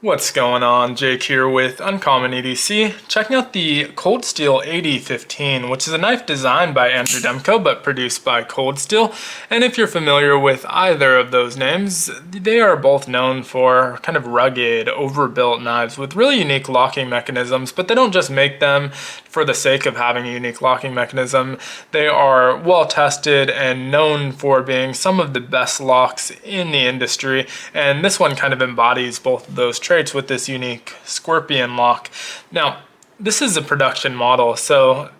What's going on? Jake here with Uncommon EDC, checking out the Cold Steel AD-15, which is a knife designed by Andrew Demko but produced by Cold Steel. And if you're familiar with either of those names, they are both known for kind of rugged, overbuilt knives with really unique locking mechanisms, but they don't just make them for the sake of having a unique locking mechanism. They are well tested and known for being some of the best locks in the industry, and this one kind of embodies both of those traits with this unique scorpion lock. Now, this is a production model, so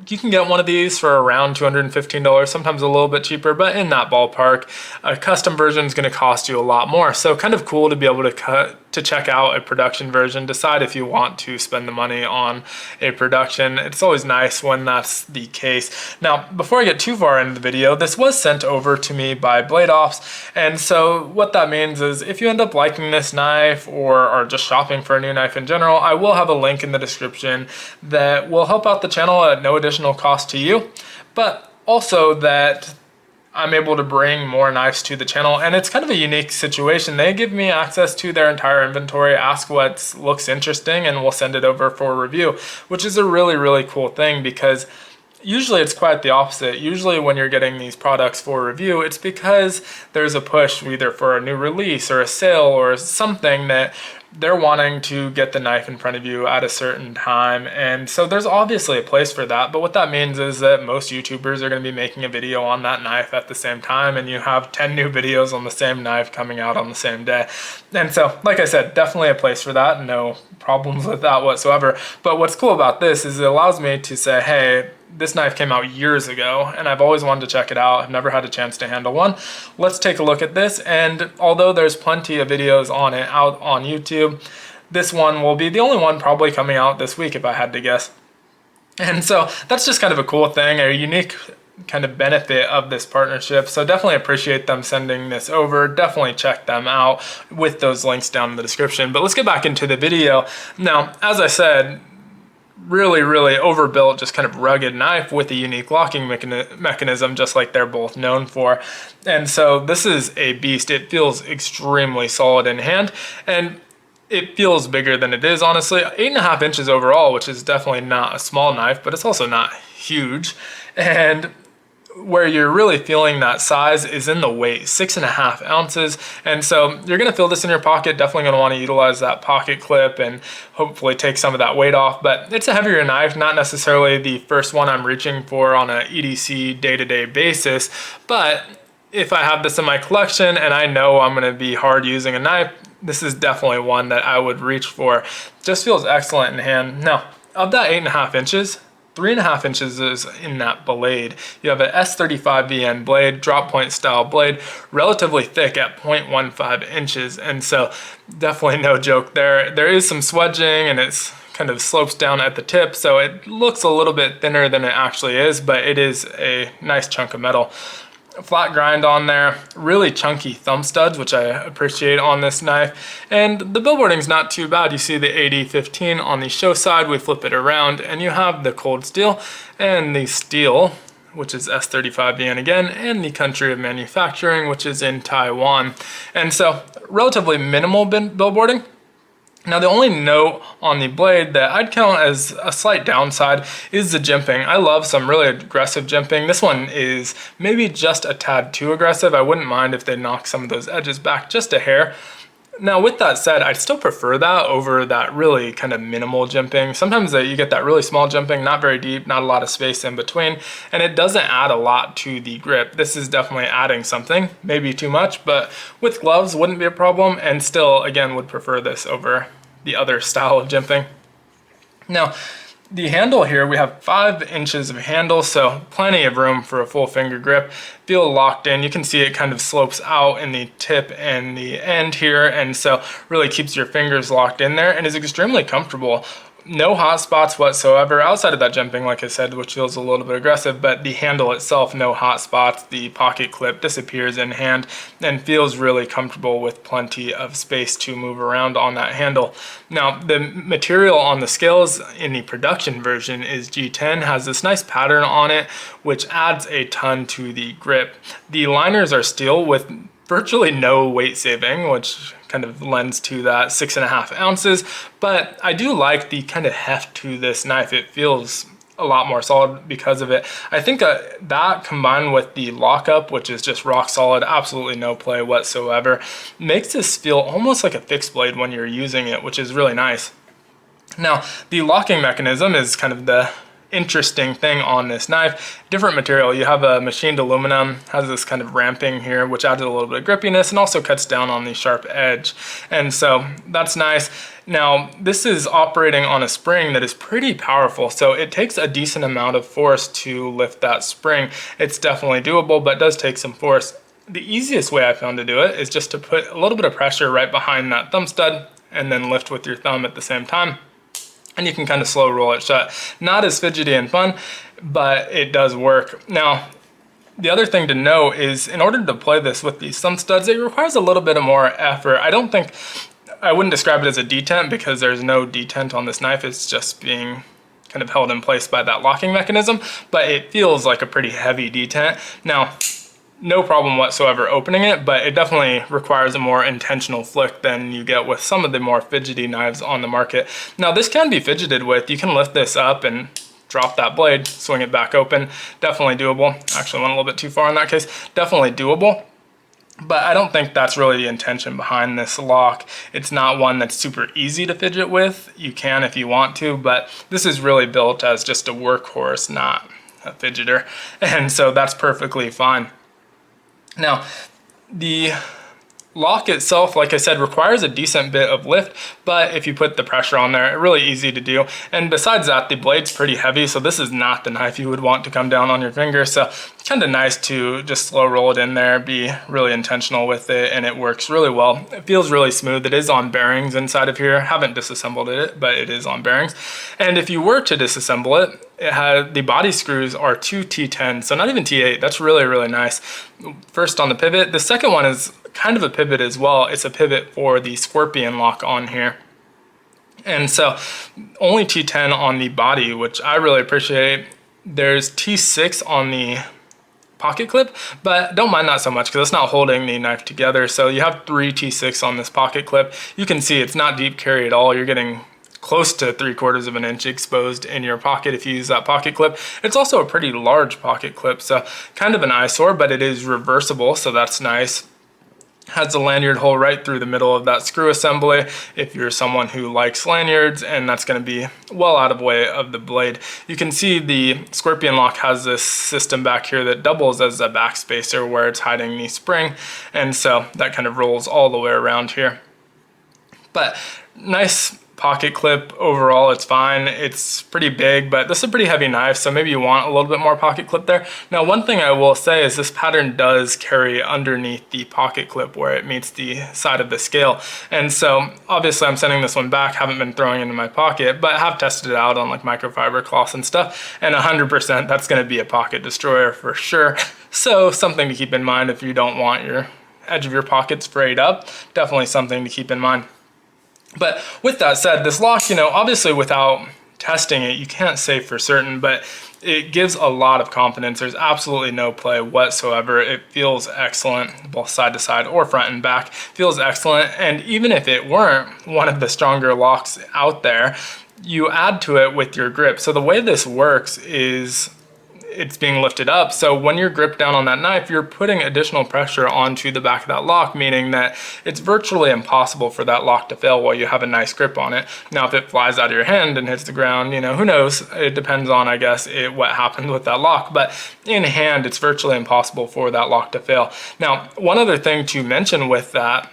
you can get one of these for around $215, sometimes a little bit cheaper, but in that ballpark. A custom version is going to cost you a lot more. So kind of cool to be able to check out a production version, decide if you want to spend the money on a production. It's always nice when that's the case. Now, before I get too far into the video, this was sent over to me by Blade Offs, and so what that means is if you end up liking this knife or are just shopping for a new knife in general, I will have a link in the description that will help out the channel at no additional cost to you, but also that I'm able to bring more knives to the channel, and it's kind of a unique situation. They give me access to their entire inventory, ask what looks interesting, and we'll send it over for review, which is a really, really cool thing because usually it's quite the opposite. Usually when you're getting these products for review, it's because there's a push either for a new release or a sale or something that they're wanting to get the knife in front of you at a certain time. And so there's obviously a place for that. But what that means is that most YouTubers are going to be making a video on that knife at the same time, and you have 10 new videos on the same knife coming out on the same day. And so, like I said, definitely a place for that. No problems with that whatsoever. But what's cool about this is it allows me to say, hey, this knife came out years ago and I've always wanted to check it out. I've never had a chance to handle one. Let's take a look at this. And although there's plenty of videos on it out on YouTube, this one will be the only one probably coming out this week if I had to guess. And so that's just kind of a cool thing, a unique kind of benefit of this partnership. So definitely appreciate them sending this over. Definitely check them out with those links down in the description. But let's get back into the video. Now, as I said, really, really overbuilt, just kind of rugged knife with a unique locking mechanism, just like they're both known for. And so this is a beast. It feels extremely solid in hand, and it feels bigger than it is, honestly. 8.5 inches overall, which is definitely not a small knife, but it's also not huge. And where you're really feeling that size is in the weight, 6.5 ounces. And so you're going to feel this in your pocket. Definitely going to want to utilize that pocket clip and hopefully take some of that weight off. But it's a heavier knife, not necessarily the first one I'm reaching for on an EDC day-to-day basis. But if I have this in my collection and I know I'm going to be hard using a knife, this is definitely one that I would reach for. Just feels excellent in hand. Now, of that 8.5 inches, 3.5 inches is in that blade. You have an S35VN blade, drop point style blade, relatively thick at 0.15 inches. And so definitely no joke there. There is some swedging and it's kind of slopes down at the tip. So it looks a little bit thinner than it actually is, but it is a nice chunk of metal. Flat grind on there, really chunky thumb studs, which I appreciate on this knife. And the billboarding's not too bad. You see the AD-15 on the show side, we flip it around, and you have the cold steel and the steel, which is S35VN again, and the country of manufacturing, which is in Taiwan. And so relatively minimal billboarding. Now, the only note on the blade that I'd count as a slight downside is the jimping. I love some really aggressive jimping. This one is maybe just a tad too aggressive. I wouldn't mind if they knock some of those edges back just a hair. Now, with that said, I'd still prefer that over that really kind of minimal jimping. Sometimes you get that really small jimping, not very deep, not a lot of space in between, and it doesn't add a lot to the grip. This is definitely adding something, maybe too much, but with gloves wouldn't be a problem, and still, again, would prefer this over the other style of jimping. Now, the handle here, we have 5 inches of handle, so plenty of room for a full finger grip. Feel locked in. You can see it kind of slopes out in the tip and the end here, and so really keeps your fingers locked in there and is extremely comfortable. No hot spots whatsoever outside of that jimping, like I said, which feels a little bit aggressive, but the handle itself, no hot spots. The pocket clip disappears in hand and feels really comfortable with plenty of space to move around on that handle. Now, the material on the scales in the production version is G10, has this nice pattern on it, which adds a ton to the grip. The liners are steel with virtually no weight saving, which kind of lends to that 6.5 ounces. But I do like the kind of heft to this knife. It feels a lot more solid because of it. I think that combined with the lockup, which is just rock solid, absolutely no play whatsoever, makes this feel almost like a fixed blade when you're using it, which is really nice. Now, the locking mechanism is kind of the interesting thing on this knife. Different material. You have a machined aluminum, has this kind of ramping here, which adds a little bit of grippiness and also cuts down on the sharp edge. And so that's nice. Now, this is operating on a spring that is pretty powerful, so it takes a decent amount of force to lift that spring. It's definitely doable, but does take some force. The easiest way I found to do it is just to put a little bit of pressure right behind that thumb stud and then lift with your thumb at the same time. And you can kind of slow roll it shut. Not as fidgety and fun, but it does work. Now, the other thing to know is in order to play this with these thumb studs, it requires a little bit of more effort. I wouldn't describe it as a detent because there's no detent on this knife. It's just being kind of held in place by that locking mechanism, but it feels like a pretty heavy detent. Now, no problem whatsoever opening it, but it definitely requires a more intentional flick than you get with some of the more fidgety knives on the market. Now, this can be fidgeted with. You can lift this up and drop that blade, swing it back open. Definitely doable. Actually went a little bit too far in that case. Definitely doable. But I don't think that's really the intention behind this lock. It's not one that's super easy to fidget with. You can if you want to, but this is really built as just a workhorse, not a fidgeter. And so that's perfectly fine. Now, the lock itself, like I said, requires a decent bit of lift, but if you put the pressure on there, it's really easy to do. And besides that, the blade's pretty heavy, so this is not the knife you would want to come down on your finger. So kind of nice to just slow roll it in there, be really intentional with it, and it works really well. It feels really smooth. It is on bearings inside of here. Haven't disassembled it, but it is on bearings. And if you were to disassemble it, the body screws are 2 T10, so not even T8. That's really, really nice. First on the pivot. The second one is kind of a pivot as well. It's a pivot for the scorpion lock on here. And so only T10 on the body, which I really appreciate. There's T6 on the pocket clip, but don't mind that so much because it's not holding the knife together. So you have 3 T6 on this pocket clip. You can see it's not deep carry at all. You're getting close to 3/4 of an inch exposed in your pocket if you use that pocket clip. It's also a pretty large pocket clip, so kind of an eyesore, but it is reversible, so that's nice. Has a lanyard hole right through the middle of that screw assembly if you're someone who likes lanyards, and that's going to be well out of way of the blade. You can see the scorpion lock has this system back here that doubles as a backspacer where it's hiding the spring, and so that kind of rolls all the way around here. But nice pocket clip overall. It's fine. It's pretty big, but this is a pretty heavy knife, so maybe you want a little bit more pocket clip there. Now, one thing I will say is this pattern does carry underneath the pocket clip where it meets the side of the scale. And so obviously I'm sending this one back, haven't been throwing it in my pocket, but have tested it out on like microfiber cloths and stuff, and 100% that's going to be a pocket destroyer for sure. So something to keep in mind if you don't want your edge of your pockets frayed up. Definitely something to keep in mind. But with that said, this lock, obviously without testing it, you can't say for certain, but it gives a lot of confidence. There's absolutely no play whatsoever. It feels excellent, both side to side or front and back. Feels excellent. And even if it weren't one of the stronger locks out there, you add to it with your grip. So the way this works is it's being lifted up. So when you're gripped down on that knife, you're putting additional pressure onto the back of that lock, meaning that it's virtually impossible for that lock to fail while you have a nice grip on it. Now, if it flies out of your hand and hits the ground, who knows? It depends on, I guess, what happened with that lock. But in hand, it's virtually impossible for that lock to fail. Now, one other thing to mention with that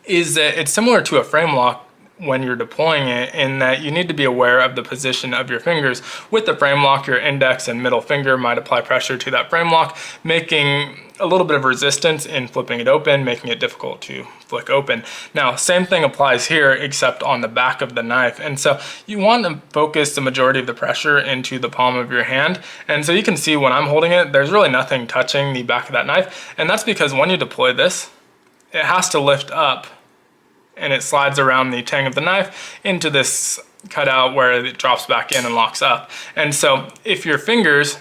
is that it's similar to a frame lock when you're deploying it, in that you need to be aware of the position of your fingers. With the frame lock, your index and middle finger might apply pressure to that frame lock, making a little bit of resistance in flipping it open, making it difficult to flick open. Now, same thing applies here, except on the back of the knife. And so you want to focus the majority of the pressure into the palm of your hand. And so you can see when I'm holding it, there's really nothing touching the back of that knife. And that's because when you deploy this, it has to lift up and it slides around the tang of the knife into this cutout where it drops back in and locks up. And so if your fingers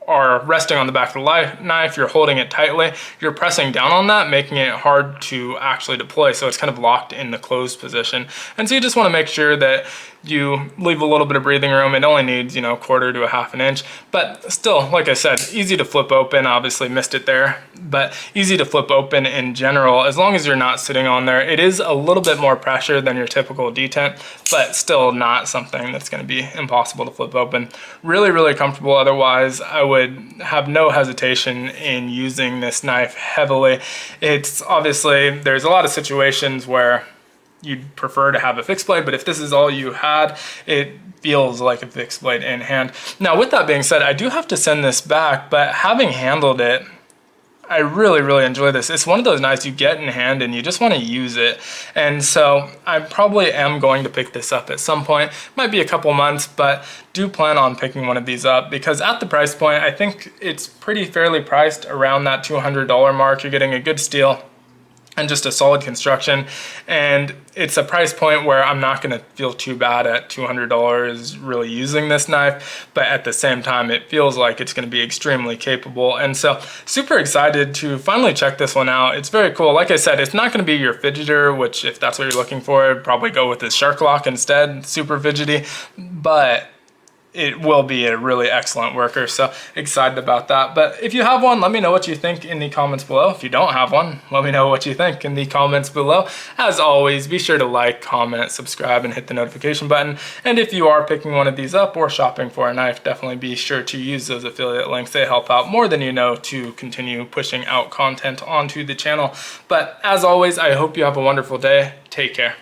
are resting on the back of the knife, you're holding it tightly, you're pressing down on that, making it hard to actually deploy. So it's kind of locked in the closed position. And so you just want to make sure that you leave a little bit of breathing room. It only needs, a quarter to a half an inch, but still, like I said, easy to flip open. Obviously missed it there, but easy to flip open in general, as long as you're not sitting on there. It is a little bit more pressure than your typical detent, but still not something that's going to be impossible to flip open. Really, really comfortable. Otherwise, I would have no hesitation in using this knife heavily. It's obviously, there's a lot of situations where you'd prefer to have a fixed blade, but if this is all you had, it feels like a fixed blade in hand. Now, with that being said, I do have to send this back, but having handled it, I really, really enjoy this. It's one of those knives you get in hand and you just want to use it. And so I probably am going to pick this up at some point. Might be a couple months, but do plan on picking one of these up, because at the price point, I think it's pretty fairly priced around that $200 mark. You're getting a good steel and just a solid construction, and it's a price point where I'm not going to feel too bad at $200 really using this knife, but at the same time it feels like it's going to be extremely capable. And so super excited to finally check this one out. It's very cool. Like I said, it's not going to be your fidgeter, which if that's what you're looking for, I'd probably go with this Shark Lock instead, super fidgety, but it will be a really excellent worker. So excited about that. But if you have one, let me know what you think in the comments below. If you don't have one, let me know what you think in the comments below. As always, be sure to like, comment, subscribe, and hit the notification button. And if you are picking one of these up or shopping for a knife, definitely be sure to use those affiliate links. They help out more than you know to continue pushing out content onto the channel. But as always, I hope you have a wonderful day. Take care.